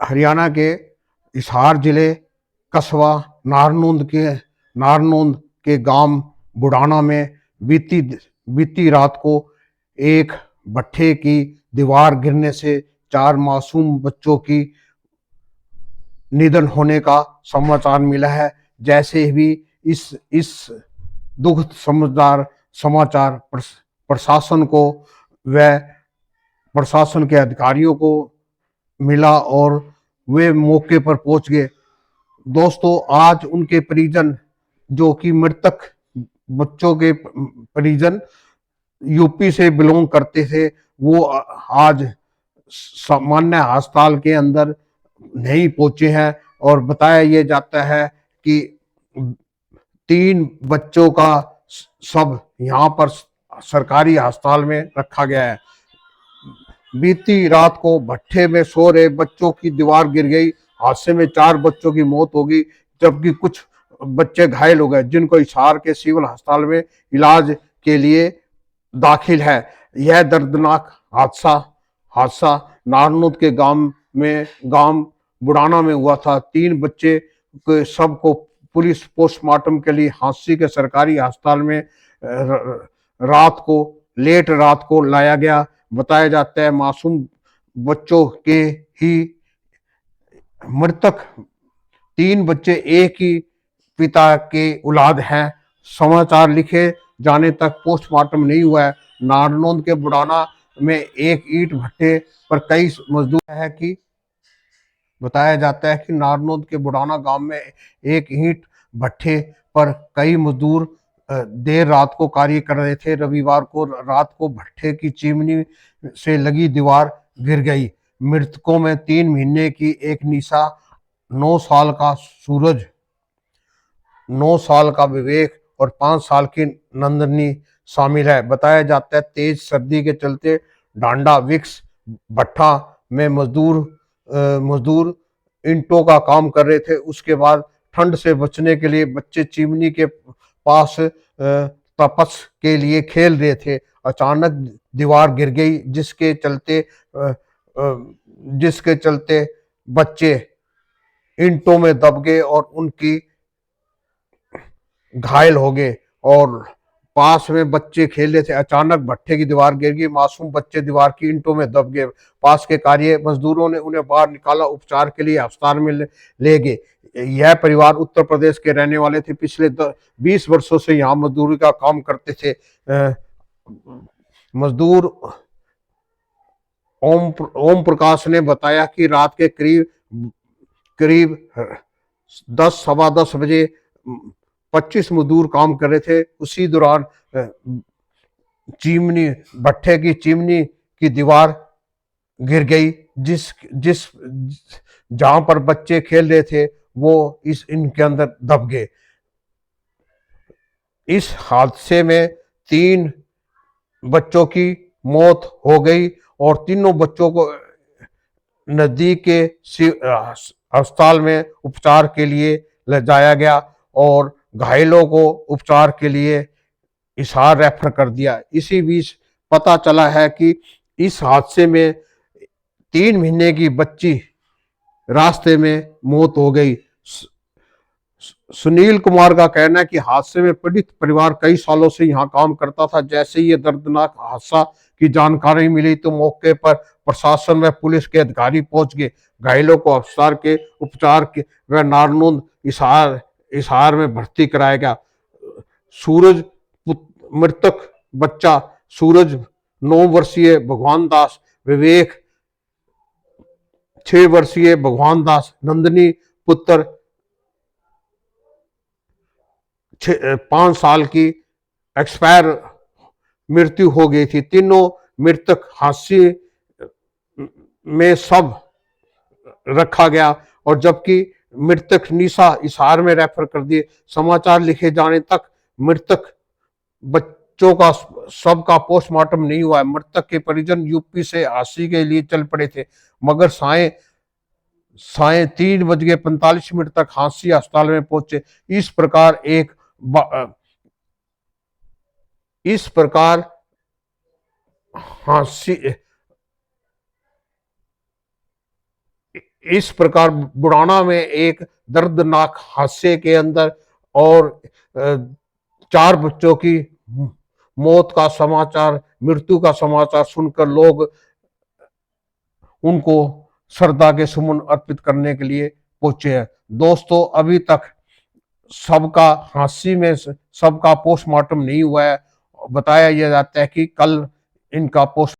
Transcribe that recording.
हरियाणा के हिसार जिले कस्बा नारनौंद के गांव बुढ़ाना में बीती बीती रात को एक भट्ठे की दीवार गिरने से 4 मासूम बच्चों की निधन होने का समाचार मिला है। जैसे ही इस दुखद समाचार प्रशासन को व प्रशासन के अधिकारियों को मिला और वे मौके पर पहुंच गए। दोस्तों, आज उनके परिजन, जो कि मृतक बच्चों के परिजन यूपी से बिलोंग करते थे, वो आज सामान्य अस्पताल के अंदर नहीं पहुंचे हैं और बताया ये जाता है कि 3 बच्चों का शव यहाँ पर सरकारी अस्पताल में रखा गया है। बीती रात को भट्ठे में सो रहे बच्चों की दीवार गिर गई। हादसे में 4 बच्चों की मौत हो गई, जबकि कुछ बच्चे घायल हो गए, जिनको हिसार के सिविल अस्पताल में इलाज के लिए दाखिल है। यह दर्दनाक हादसा नारनौंद के गांव बुढ़ाना में हुआ था। 3 बच्चे के शव को पुलिस पोस्टमार्टम के लिए हांसी के सरकारी अस्पताल में लेट रात को लाया गया। बताया जाता है मासूम बच्चों के ही मृतक 3 बच्चे एक ही पिता के औलाद हैं। समाचार लिखे जाने तक पोस्टमार्टम नहीं हुआ है। नारनौंद के बुढ़ाना में एक ईंट भट्टे पर कई मजदूर है कि बताया जाता है कि नारनौंद के बुढ़ाना गांव में एक ईंट भट्टे पर कई मजदूर देर रात को कार्य कर रहे थे। रविवार को रात को भट्टे की चिमनी से लगी दीवार गिर गई। मृतकों में 3 महीने की एक निशा, 9 साल का सूरज, 9 साल का विवेक और 5 साल की नंदनी शामिल है। बताया जाता है तेज सर्दी के चलते डांडा विक्स भट्टा में मजदूर ईंटों का काम कर रहे थे। उसके बाद ठंड से बचने के लिए बच्चे चिमनी के पास तपस के लिए खेल रहे थे। अचानक दीवार गिर गई, जिसके चलते बच्चे ईंटों में दब गए और उनकी घायल हो गए। और पास में बच्चे खेल रहे थे, अचानक भट्ठे की दीवार गिर गई, मासूम बच्चे दीवार की ईंटों में दब गए। पास के कार्य मजदूरों ने उन्हें बाहर निकाला, उपचार के लिए अस्पताल में ले गए। यह परिवार उत्तर प्रदेश के रहने वाले थे। पिछले 20 वर्षों से यहाँ मजदूरी का काम करते थे। मजदूर ओम प्रकाश ने बताया कि रात के करीब 10 सवा 10 बजे 25 मजदूर काम कर रहे थे। उसी दौरान भट्ठे की चिमनी की दीवार गिर गई, जिस जहां पर बच्चे खेल रहे थे वो इनके अंदर दब गए। इस हादसे में 3 बच्चों की मौत हो गई और तीनों बच्चों को नजदीक के अस्पताल में उपचार के लिए ले जाया गया और घायलों को उपचार के लिए हिसार रेफर कर दिया। इसी बीच पता चला है कि इस हादसे में 3 महीने की बच्ची रास्ते में मौत हो गई। सुनील कुमार का कहना है कि हादसे में पीड़ित परिवार कई सालों से यहाँ काम करता था। जैसे ये दर्दनाक हादसा की जानकारी मिली तो मौके पर प्रशासन व पुलिस के अधिकारी पहुंच गए। घायलों को अस्पताल के उपचार के व नारनौंद हिसार में भर्ती कराया गया। मृतक बच्चा सूरज 9 वर्षीय भगवान दास, विवेक 6 वर्षीय भगवान दास, नंदनी पुत्र 5 साल की एक्सपायर मृत्यु हो गई थी। तीनों मृतक हादसे में सब रखा गया और जबकि मृतक निशा हिसार में रेफर कर दिए। समाचार लिखे जाने तक मृतक बच्चों का सबका पोस्टमार्टम नहीं हुआ है। मृतक के परिजन यूपी से हांसी के लिए चल पड़े थे, मगर साय 3:45 तक हांसी अस्पताल में पहुंचे। इस प्रकार हांसी इस प्रकार बुढ़ाना में एक दर्दनाक हादसे के अंदर और 4 बच्चों की मौत का समाचार, मृत्यु का समाचार सुनकर लोग उनको श्रद्धा के सुमन अर्पित करने के लिए पहुंचे हैं। दोस्तों, अभी तक सबका हांसी में सबका पोस्टमार्टम नहीं हुआ है। बताया यह जाता है कि कल इनका पोस्ट